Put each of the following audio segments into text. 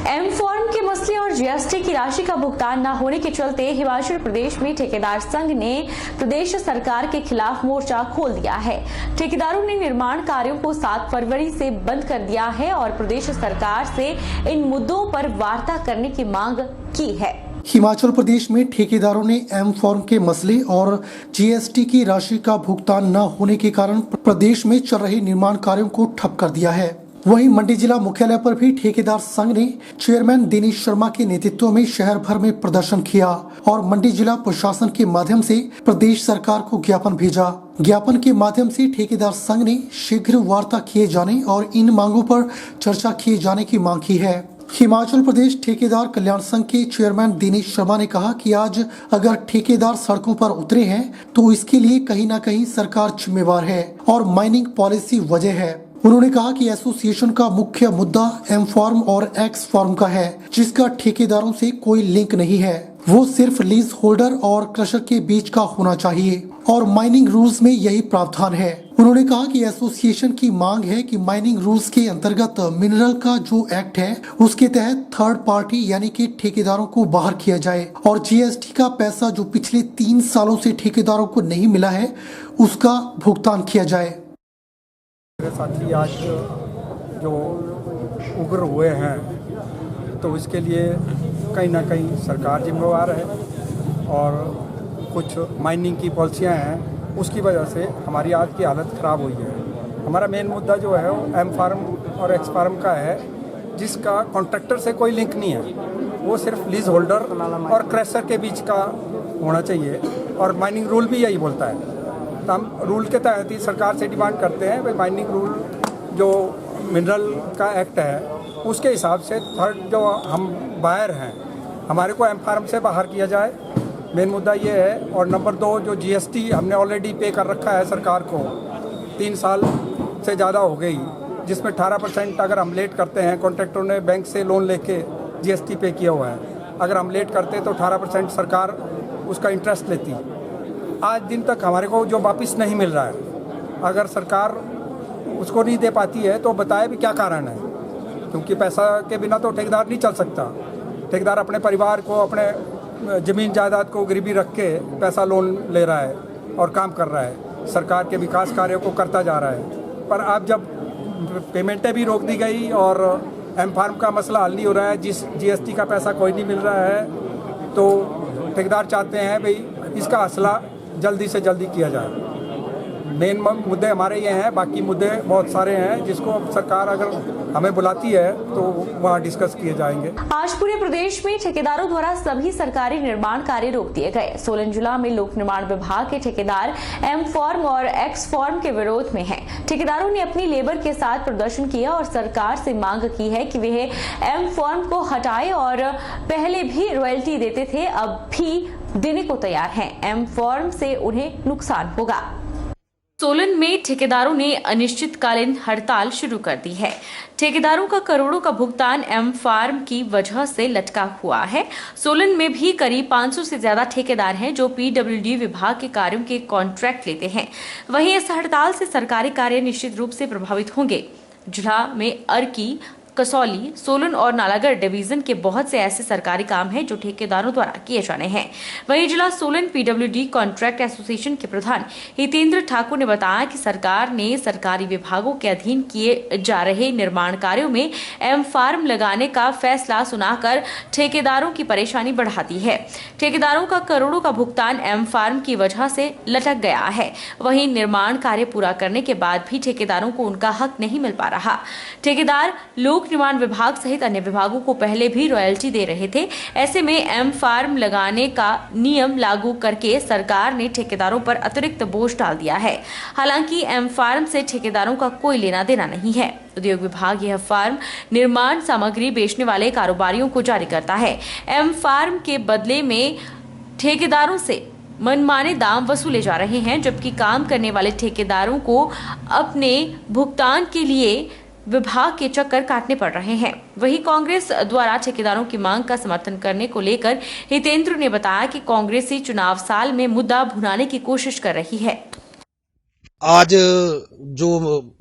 M form के मसले और जीएसटी की राशि का भुगतान न होने के चलते हिमाचल प्रदेश में ठेकेदार संघ ने प्रदेश सरकार के खिलाफ मोर्चा खोल दिया है। ठेकेदारों ने निर्माण कार्यों को 7 फरवरी से बंद कर दिया है और प्रदेश सरकार से इन मुद्दों पर वार्ता करने की मांग की है। हिमाचल प्रदेश में ठेकेदारों ने एम फॉर्म के मसले और जीएसटी की राशि का भुगतान न होने के कारण प्रदेश में चल रहे निर्माण कार्यों को ठप कर दिया है। वहीं मंडी जिला मुख्यालय पर भी ठेकेदार संघ ने चेयरमैन दिनेश शर्मा के नेतृत्व में शहर भर में प्रदर्शन किया और मंडी जिला प्रशासन के माध्यम से प्रदेश सरकार को ज्ञापन भेजा। ज्ञापन के माध्यम से ठेकेदार संघ ने शीघ्र वार्ता किए जाने और इन मांगों पर चर्चा किए जाने की मांग की है। हिमाचल प्रदेश ठेकेदार कल्याण संघ के चेयरमैन दिनेश शर्मा ने कहा कि आज अगर ठेकेदार सड़कों पर उतरे हैं तो इसके लिए कहीं न कहीं सरकार जिम्मेवार है और माइनिंग पॉलिसी वजह है। उन्होंने कहा कि एसोसिएशन का मुख्य मुद्दा एम फॉर्म और एक्स फॉर्म का है, जिसका ठेकेदारों से कोई लिंक नहीं है। वो सिर्फ लीज होल्डर और क्रशर के बीच का होना चाहिए और माइनिंग रूल्स में यही प्रावधान है। उन्होंने कहा कि एसोसिएशन की मांग है कि माइनिंग रूल्स के अंतर्गत मिनरल का जो एक्ट है उसके तहत थर्ड पार्टी यानी कि ठेकेदारों को बाहर किया जाए और जीएसटी का पैसा जो पिछले 3 सालों से ठेकेदारों को नहीं मिला है उसका भुगतान किया जाए। मेरे साथी आज जो उग्र हुए हैं तो इसके लिए कहीं ना कहीं सरकार जिम्मेवार है और कुछ माइनिंग की पॉलिसियां हैं, उसकी वजह से हमारी आज की हालत ख़राब हुई है। हमारा मेन मुद्दा जो है वो एम फार्म और एक्स फार्म का है, जिसका कॉन्ट्रैक्टर से कोई लिंक नहीं है। वो सिर्फ लीज होल्डर और क्रैशर के बीच का होना चाहिए और माइनिंग रूल भी यही बोलता है। तो हम रूल के तहत ही सरकार से डिमांड करते हैं भाई माइनिंग रूल जो मिनरल का एक्ट है उसके हिसाब से थर्ड जो हम बायर हैं हमारे को एम फार्म से बाहर किया जाए। मेन मुद्दा ये है। और नंबर 2 जो जीएसटी हमने ऑलरेडी पे कर रखा है सरकार को 3 साल से ज़्यादा हो गई, जिसमें 18% अगर हम लेट करते हैं, कॉन्ट्रैक्टरों ने बैंक से लोन लेके जीएसटी पे किया हुआ है, अगर हम लेट करते तो 18% सरकार उसका इंटरेस्ट लेती। आज दिन तक हमारे को जो वापस नहीं मिल रहा है, अगर सरकार उसको नहीं दे पाती है तो बताए भी क्या कारण है, क्योंकि पैसा के बिना तो ठेकेदार नहीं चल सकता। ठेकेदार अपने परिवार को, अपने ज़मीन जायदाद को गिरवी रख के पैसा लोन ले रहा है और काम कर रहा है, सरकार के विकास कार्यों को करता जा रहा है। पर अब जब पेमेंटें भी रोक दी गई और एम फार्म का मसला हल नहीं हो रहा है, जिस जीएसटी का पैसा कोई नहीं मिल रहा है, तो ठेकेदार चाहते हैं भाई इसका हौसला जल्दी से जल्दी किया जाए। मेन मुद्दे हमारे ये हैं, बाकी मुद्दे बहुत सारे हैं जिसको सरकार अगर हमें बुलाती है तो वहाँ डिस्कस किए जाएंगे। आज पूरे प्रदेश में ठेकेदारों द्वारा सभी सरकारी निर्माण कार्य रोक दिए गए। सोलन जिला में लोक निर्माण विभाग के ठेकेदार एम फॉर्म और एक्स फॉर्म के विरोध में हैं। ठेकेदारों ने अपनी लेबर के साथ प्रदर्शन किया और सरकार से मांग की है कि वे एम फॉर्म को हटाए और पहले भी रॉयल्टी देते थे, अब भी देने को तैयार हैं। एम फॉर्म से उन्हें नुकसान होगा। सोलन में ठेकेदारों ने अनिश्चितकालीन हड़ताल शुरू कर दी है। ठेकेदारों का करोड़ों का भुगतान एम फार्म की वजह से लटका हुआ है। सोलन में भी करीब 500 से ज्यादा ठेकेदार हैं जो पीडब्ल्यूडी विभाग के कार्यों के कॉन्ट्रैक्ट लेते हैं। वहीं इस हड़ताल से सरकारी कार्य निश्चित रूप से प्रभावित होंगे। जिला में अर्की, कसौली, सोलन और नालागढ़ डिवीजन के बहुत से ऐसे सरकारी काम हैं जो ठेकेदारों द्वारा किए जाने हैं। वहीं जिला सोलन पीडब्ल्यूडी कॉन्ट्रैक्ट एसोसिएशन के प्रधान हितेंद्र ठाकुर ने बताया कि सरकार ने सरकारी विभागों के अधीन किए जा रहे निर्माण कार्यों में एम फार्म लगाने का फैसला सुनाकर ठेकेदारों की परेशानी बढ़ा दी है। ठेकेदारों का करोड़ों का भुगतान एम फार्म की वजह से लटक गया है। वहीं निर्माण कार्य पूरा करने के बाद भी ठेकेदारों को उनका हक नहीं मिल पा रहा। ठेकेदार लोक निर्माण विभाग सहित अन्य विभागों को पहले भी रॉयल्टी दे रहे थे। ऐसे में एम फार्म लगाने का नियम लागू करके सरकार ने ठेकेदारों पर अतिरिक्त बोझ डाल दिया है। हालांकि एम फार्म से ठेकेदारों का कोई लेना देना नहीं है। उद्योग विभाग यह फार्म निर्माण सामग्री बेचने वाले कारोबारियों को जारी करता है। एम फार्म के बदले में ठेकेदारों से मनमाने दाम वसूले जा रहे हैं, जबकि काम करने वाले ठेकेदारों को अपने भुगतान के लिए विभाग के चक्कर काटने पड़ रहे हैं। वहीं कांग्रेस द्वारा ठेकेदारों की मांग का समर्थन करने को लेकर हितेंद्र ने बताया कि कांग्रेसी चुनाव साल में मुद्दा भुनाने की कोशिश कर रही है। आज जो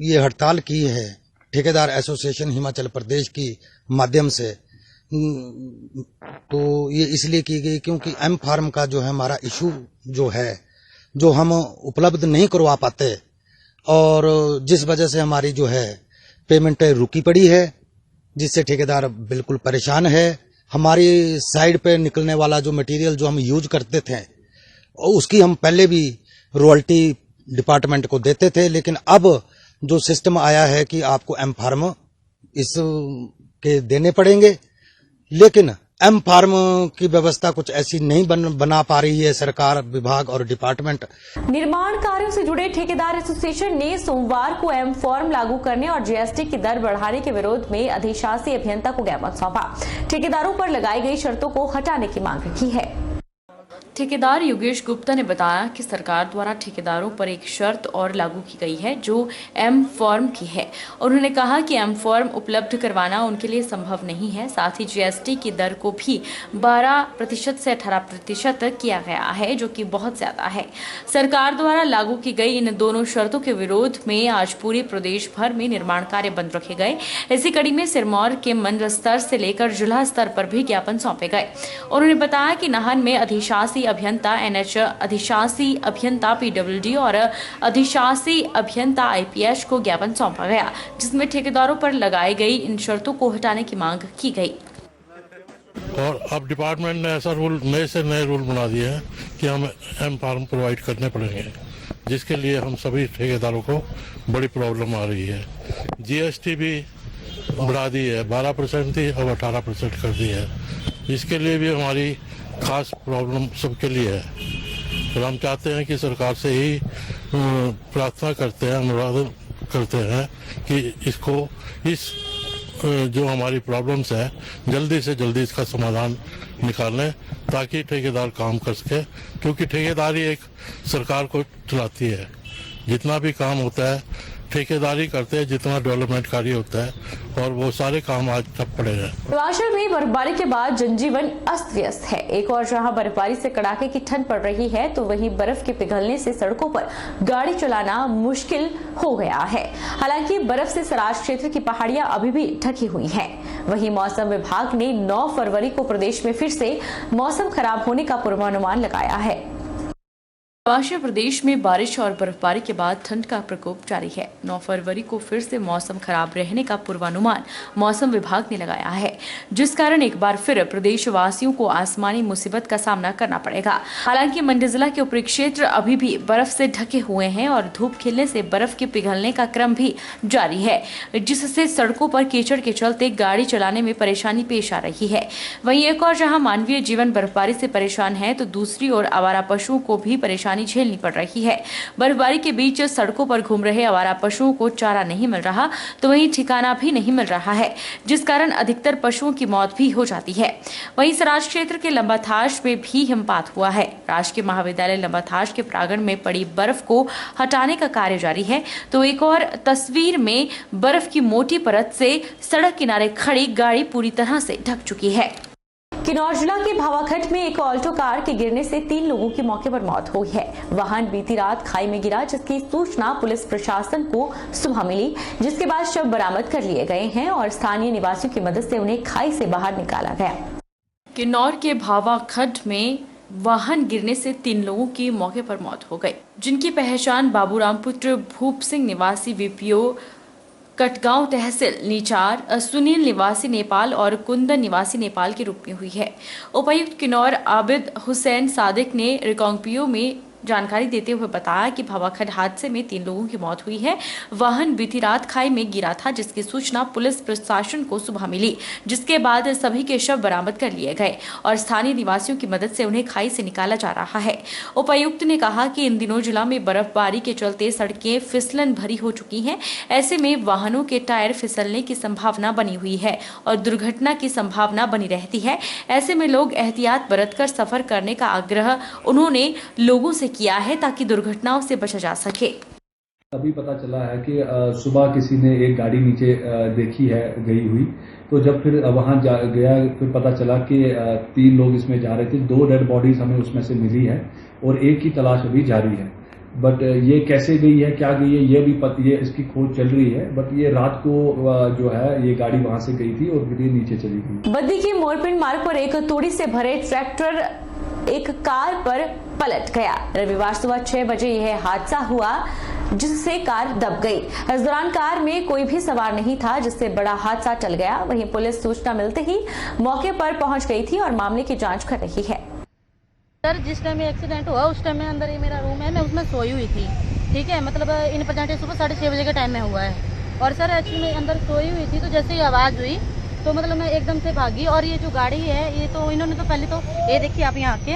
ये हड़ताल की है ठेकेदार एसोसिएशन हिमाचल प्रदेश की माध्यम से, तो ये इसलिए की गई क्योंकि एम फार्म का जो है हमारा इशू जो है, जो हम उपलब्ध नहीं करवा पाते और जिस वजह से हमारी जो है पेमेंट रुकी पड़ी है, जिससे ठेकेदार बिल्कुल परेशान है। हमारी साइड पे निकलने वाला जो मटेरियल जो हम यूज करते थे उसकी हम पहले भी रॉयल्टी डिपार्टमेंट को देते थे, लेकिन अब जो सिस्टम आया है कि आपको एम फार्म इस के देने पड़ेंगे, लेकिन एम फार्म की व्यवस्था कुछ ऐसी नहीं बना पा रही है सरकार, विभाग और डिपार्टमेंट। निर्माण कार्यों से जुड़े ठेकेदार एसोसिएशन ने सोमवार को एम फॉर्म लागू करने और जीएसटी की दर बढ़ाने के विरोध में अधिशासी अभियंता को ज्ञापन सौंपा। ठेकेदारों पर लगाई गई शर्तों को हटाने की मांग रखी है। ठेकेदार योगेश गुप्ता ने बताया कि सरकार द्वारा ठेकेदारों पर एक शर्त और लागू की गई है जो एम फॉर्म की है। उन्होंने कहा कि एम फॉर्म उपलब्ध करवाना उनके लिए संभव नहीं है। साथ ही जीएसटी की दर को भी 12% से 18% किया गया है, जो कि बहुत ज्यादा है। सरकार द्वारा लागू की गई इन दोनों शर्तों के विरोध में आज पूरे प्रदेश भर में निर्माण कार्य बंद रखे गए। इसी कड़ी में सिरमौर के मंडल स्तर से लेकर जिला स्तर पर भी ज्ञापन सौंपे गए। उन्होंने बताया कि नाहन में अधिशासी अभियंता एनएच, अधिशासी अभियंता पीडब्ल्यूडी और अधिशासी अभियंता आईपीएच को ज्ञापन सौंपा गया, जिसमें ठेकेदारों पर लगाई गई इन शर्तों को हटाने की मांग की गई। और अब डिपार्टमेंट ने ऐसा रूल, नए से नए रूल बना दिए हैं कि हमें एम फार्म प्रोवाइड करने पड़ेंगे, जिसके लिए हम सभी ठेकेदारों को बड़ी प्रॉब्लम आ रही है। जीएसटी भी बढ़ा दी है, 12% थी अब 18% कर दी है। इसके लिए भी हमारी खास प्रॉब्लम सबके लिए है और हम चाहते हैं कि सरकार से ही प्रार्थना करते हैं, अनुरोध करते हैं कि इस जो हमारी प्रॉब्लम्स है जल्दी से जल्दी इसका समाधान निकालें ताकि ठेकेदार काम कर सके, क्योंकि ठेकेदारी एक सरकार को चलाती है। जितना भी काम होता है ठेकेदारी करते हैं, जितना डेवलपमेंट कार्य होता है, और वो सारे काम आज ठप पड़े हैं। हिमाचल में बर्फबारी के बाद जनजीवन अस्त व्यस्त है। एक और जहां बर्फबारी से कड़ाके की ठंड पड़ रही है, तो वहीं बर्फ के पिघलने से सड़कों पर गाड़ी चलाना मुश्किल हो गया है। हालांकि बर्फ से सराज क्षेत्र की पहाड़ियां अभी भी ढकी हुई हैं। वहीं मौसम विभाग ने 9 फरवरी को प्रदेश में फिर से मौसम खराब होने का पूर्वानुमान लगाया है। हिमाचल प्रदेश में बारिश और बर्फबारी के बाद ठंड का प्रकोप जारी है। 9 फरवरी को फिर से मौसम खराब रहने का पूर्वानुमान मौसम विभाग ने लगाया है, जिस कारण एक बार फिर प्रदेश वासियों को आसमानी मुसीबत का सामना करना पड़ेगा। हालांकि मंडी जिला के ऊपरी क्षेत्र अभी भी बर्फ से ढके हुए हैं और धूप खिलने से बर्फ के पिघलने का क्रम भी जारी है, जिससे सड़कों पर कीचड़ के चलते गाड़ी चलाने में परेशानी पेश आ रही है। वहीं एक और जहां मानवीय जीवन बर्फबारी से परेशान है, तो दूसरी ओर आवारा पशुओं को भी परेशानी झेलनी पड़ रही है। बर्फबारी के बीच सड़कों पर घूम रहे आवारा पशुओं को चारा नहीं मिल रहा, तो वहीं ठिकाना भी नहीं मिल रहा है, जिस कारण अधिकतर पशुओं की मौत भी हो जाती है। वहीं सराज क्षेत्र के लंबाथाश में भी हिमपात हुआ है। राजकीय महाविद्यालय लंबाथाश के प्रांगण में पड़ी बर्फ को हटाने का कार्य जारी है, तो एक और तस्वीर में बर्फ की मोटी परत से सड़क किनारे खड़ी गाड़ी पूरी तरह से ढक चुकी है। किन्नौर जिला के भावाखट में एक ऑल्टो कार के गिरने से 3 लोगों की मौके पर मौत हुई है। वाहन बीती रात खाई में गिरा, जिसकी सूचना पुलिस प्रशासन को सुबह मिली, जिसके बाद शव बरामद कर लिए गए हैं और स्थानीय निवासियों की मदद से उन्हें खाई से बाहर निकाला गया। किन्नौर के भावाखट में वाहन गिरने से 3 लोगों की मौके पर मौत हो गई, जिनकी पहचान बाबूराम पुत्र भूप सिंह निवासी वीपीओ कटगांव तहसील नीचार, सुनील निवासी नेपाल और कुंदन निवासी नेपाल के रूप में हुई है। उपायुक्त किन्नौर आबिद हुसैन सादिक ने रिकांगपिओ में जानकारी देते हुए बताया कि भावाखट हादसे में 3 लोगों की मौत हुई है। वाहन बीती रात खाई में गिरा था, जिसकी सूचना पुलिस प्रशासन को सुबह मिली, जिसके बाद सभी के शव बरामद कर लिए गए और स्थानीय निवासियों की मदद से उन्हें खाई से निकाला जा रहा है। उपायुक्त ने कहा कि इन दिनों जिला में बर्फबारी के चलते सड़कें फिसलन भरी हो चुकी हैं। ऐसे में वाहनों के टायर फिसलने की संभावना बनी हुई है और दुर्घटना की संभावना बनी रहती है। ऐसे में लोग एहतियात बरतकर सफर करने का आग्रह उन्होंने लोगों से किया है, ताकि दुर्घटनाओं से बचा जा सके। अभी पता चला है कि सुबह किसी ने एक गाड़ी नीचे देखी है गई हुई, तो जब फिर वहां गया फिर पता चला कि 3 लोग इसमें जा रहे थे। 2 डेड बॉडीज हमें उसमें से मिली है और एक की तलाश अभी जारी है। बट ये कैसे गई है, क्या गई है, ये इसकी खोज चल रही है। बट ये रात को जो है ये गाड़ी वहां से गई थी और फिर ये नीचे चली गई। बद्दी के मोरपिंड मार्ग पर एक तोड़ी से भरे ट्रैक्टर एक कार पर पलट गया। रविवार सुबह 6 बजे यह हादसा हुआ जिससे कार दब गई। इस दौरान कार में कोई भी सवार नहीं था जिससे बड़ा हादसा टल गया। वहीं पुलिस सूचना मिलते ही मौके पर पहुंच गई थी और मामले की जांच कर रही है। सर, जिस टाइम एक्सीडेंट हुआ उस टाइम में अंदर ही मेरा रूम है, मैं उसमें सोई हुई थी। ठीक है, मतलब इन प्रेजेंट सुबह 6:30 बजे के टाइम में हुआ है। और सर एक्चुअली मैं अंदर सोई हुई थी, तो जैसे ही आवाज़ हुई तो मतलब मैं एकदम से भागी। और ये जो गाड़ी है ये तो इन्होंने तो पहले तो ये देखिए आप यहाँ आके,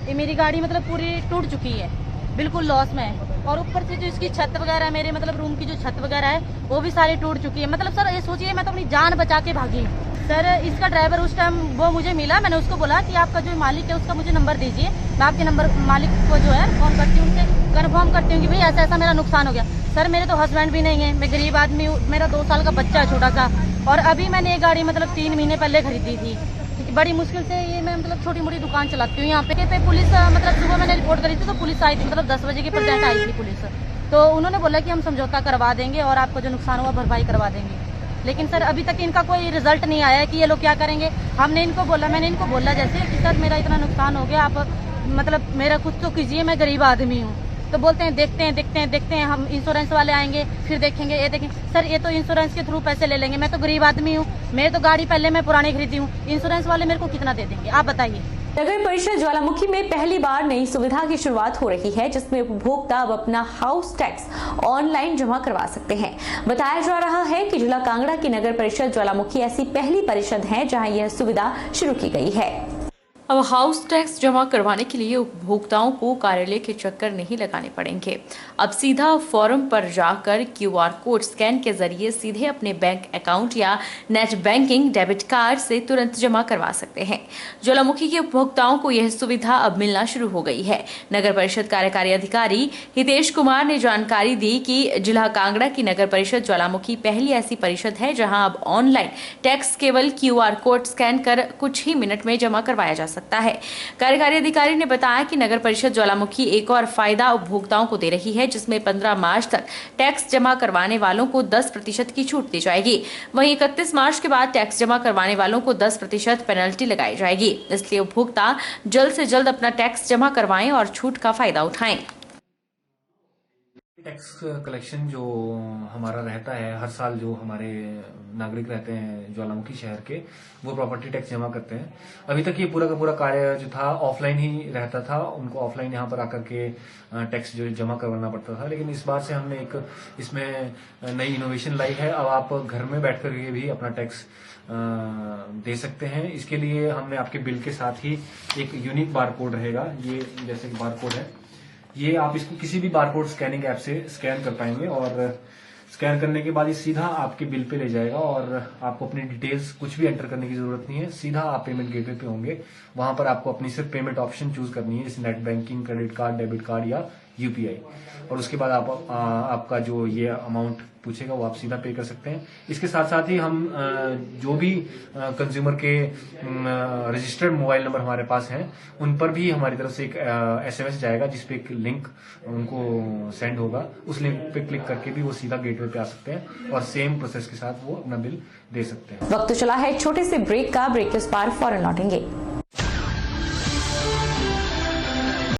ये मेरी गाड़ी मतलब पूरी टूट चुकी है, बिल्कुल लॉस में है। और ऊपर से जो इसकी छत वगैरह है, मेरे मतलब रूम की जो छत वगैरह है वो भी सारी टूट चुकी है। मतलब सर ये सोचिए मैं तो अपनी जान बचा के भागी। सर इसका ड्राइवर उस टाइम वो मुझे मिला, मैंने उसको बोला कि आपका जो मालिक है उसका मुझे नंबर दीजिए, मैं आपके नंबर मालिक को जो है फोन करती हूँ, उनसे कन्फर्म करती हूँ कि भाई ऐसा ऐसा मेरा नुकसान हो गया। सर मेरे तो हस्बैंड भी नहीं है, मैं गरीब आदमी हूँ, मेरा 2 साल का बच्चा है छोटा सा। और अभी मैंने ये गाड़ी मतलब 3 महीने पहले खरीदी थी। बड़ी मुश्किल से ये मैं मतलब छोटी मोटी दुकान चलाती हूँ यहाँ पे पुलिस मतलब सुबह मैंने रिपोर्ट करी थी तो पुलिस आई थी, मतलब 10 बजे की प्रेजेंट आई थी पुलिस। तो उन्होंने बोला कि हम समझौता करवा देंगे और आपको जो नुकसान हुआ भरपाई करवा देंगे। लेकिन सर अभी तक इनका कोई रिजल्ट नहीं आया है कि ये लोग क्या करेंगे। मैंने इनको बोला जैसे कि सर मेरा इतना नुकसान हो गया, आप मतलब मेरा कुछ तो कीजिए, मैं गरीब आदमी हूँ। तो बोलते हैं देखते हैं हम इंश्योरेंस वाले आएंगे फिर देखेंगे, ये देखेंगे। सर ये तो इंश्योरेंस के थ्रू पैसे ले लेंगे, मैं तो गरीब आदमी हूँ, मेरी तो गाड़ी पहले मैं पुरानी खरीदी हूँ, इंश्योरेंस वाले मेरे को कितना दे देंगे आप बताइए। नगर परिषद ज्वालामुखी में पहली बार नई सुविधा की शुरुआत हो रही है जिसमें उपभोक्ता अब अपना हाउस टैक्स ऑनलाइन जमा करवा सकते हैं। बताया जा रहा है कि जिला कांगड़ा की नगर परिषद ज्वालामुखी ऐसी पहली परिषद है जहां यह सुविधा शुरू की गई है। अब हाउस टैक्स जमा करवाने के लिए उपभोक्ताओं को कार्यालय के चक्कर नहीं लगाने पड़ेंगे। अब सीधा फॉर्म पर जाकर QR कोड स्कैन के जरिए सीधे अपने बैंक अकाउंट या नेट बैंकिंग डेबिट कार्ड से तुरंत जमा करवा सकते हैं। ज्वालामुखी के उपभोक्ताओं को यह सुविधा अब मिलना शुरू हो गई है। नगर परिषद कार्यकारी अधिकारी हितेश कुमार ने जानकारी दी कि जिला कांगड़ा की नगर परिषद ज्वालामुखी पहली ऐसी परिषद है जहां अब ऑनलाइन टैक्स केवल QR कोड स्कैन कर कुछ ही मिनट में जमा करवाया जा सकता है। कार्यकारी अधिकारी ने बताया कि नगर परिषद ज्वालामुखी एक और फायदा उपभोक्ताओं को दे रही है जिसमें 15 मार्च तक टैक्स जमा करवाने वालों को 10% की छूट दी जाएगी। वहीं 31 मार्च के बाद टैक्स जमा करवाने वालों को 10% पेनल्टी लगाई जाएगी। इसलिए उपभोक्ता जल्द से जल्द अपना टैक्स जमा करवाएं और छूट का फायदा उठाएं। टैक्स कलेक्शन जो हमारा रहता है हर साल, जो हमारे नागरिक रहते हैं ज्वालामुखी शहर के, वो प्रॉपर्टी टैक्स जमा करते हैं। अभी तक ये पूरा का पूरा कार्य जो था ऑफलाइन ही रहता था, उनको ऑफलाइन यहाँ पर आकर के टैक्स जो जमा करवाना पड़ता था। लेकिन इस बार से हमने एक इसमें नई इनोवेशन लाई है। अब आप घर में बैठ कर के भी अपना टैक्स दे सकते हैं। इसके लिए हमने आपके बिल के साथ ही एक यूनिक बारकोड रहेगा, ये जैसे कि बारकोड है, ये आप इसको किसी भी बारकोड स्कैनिंग ऐप से स्कैन कर पाएंगे और स्कैन करने के बाद ये सीधा आपके बिल पे ले जाएगा और आपको अपनी डिटेल्स कुछ भी एंटर करने की जरूरत नहीं है। सीधा आप पेमेंट गेटवे पे होंगे, वहां पर आपको अपनी सिर्फ पेमेंट ऑप्शन चूज करनी है, जैसे net banking, credit card, debit card या UPI। और उसके बाद आपका जो ये अमाउंट पूछेगा वो आप सीधा पे कर सकते हैं। इसके साथ साथ ही हम जो भी कंज्यूमर के रजिस्टर्ड मोबाइल नंबर हमारे पास हैं उन पर भी हमारी तरफ से एक SMS जाएगा जिसपे एक लिंक उनको सेंड होगा। उस लिंक पे क्लिक करके भी वो सीधा गेटवे पे आ सकते हैं और सेम प्रोसेस के साथ वो अपना बिल दे सकते हैं। वक्त चला है छोटे से ब्रेक का। ब्रेक के उस पार फौरन लौटेंगे।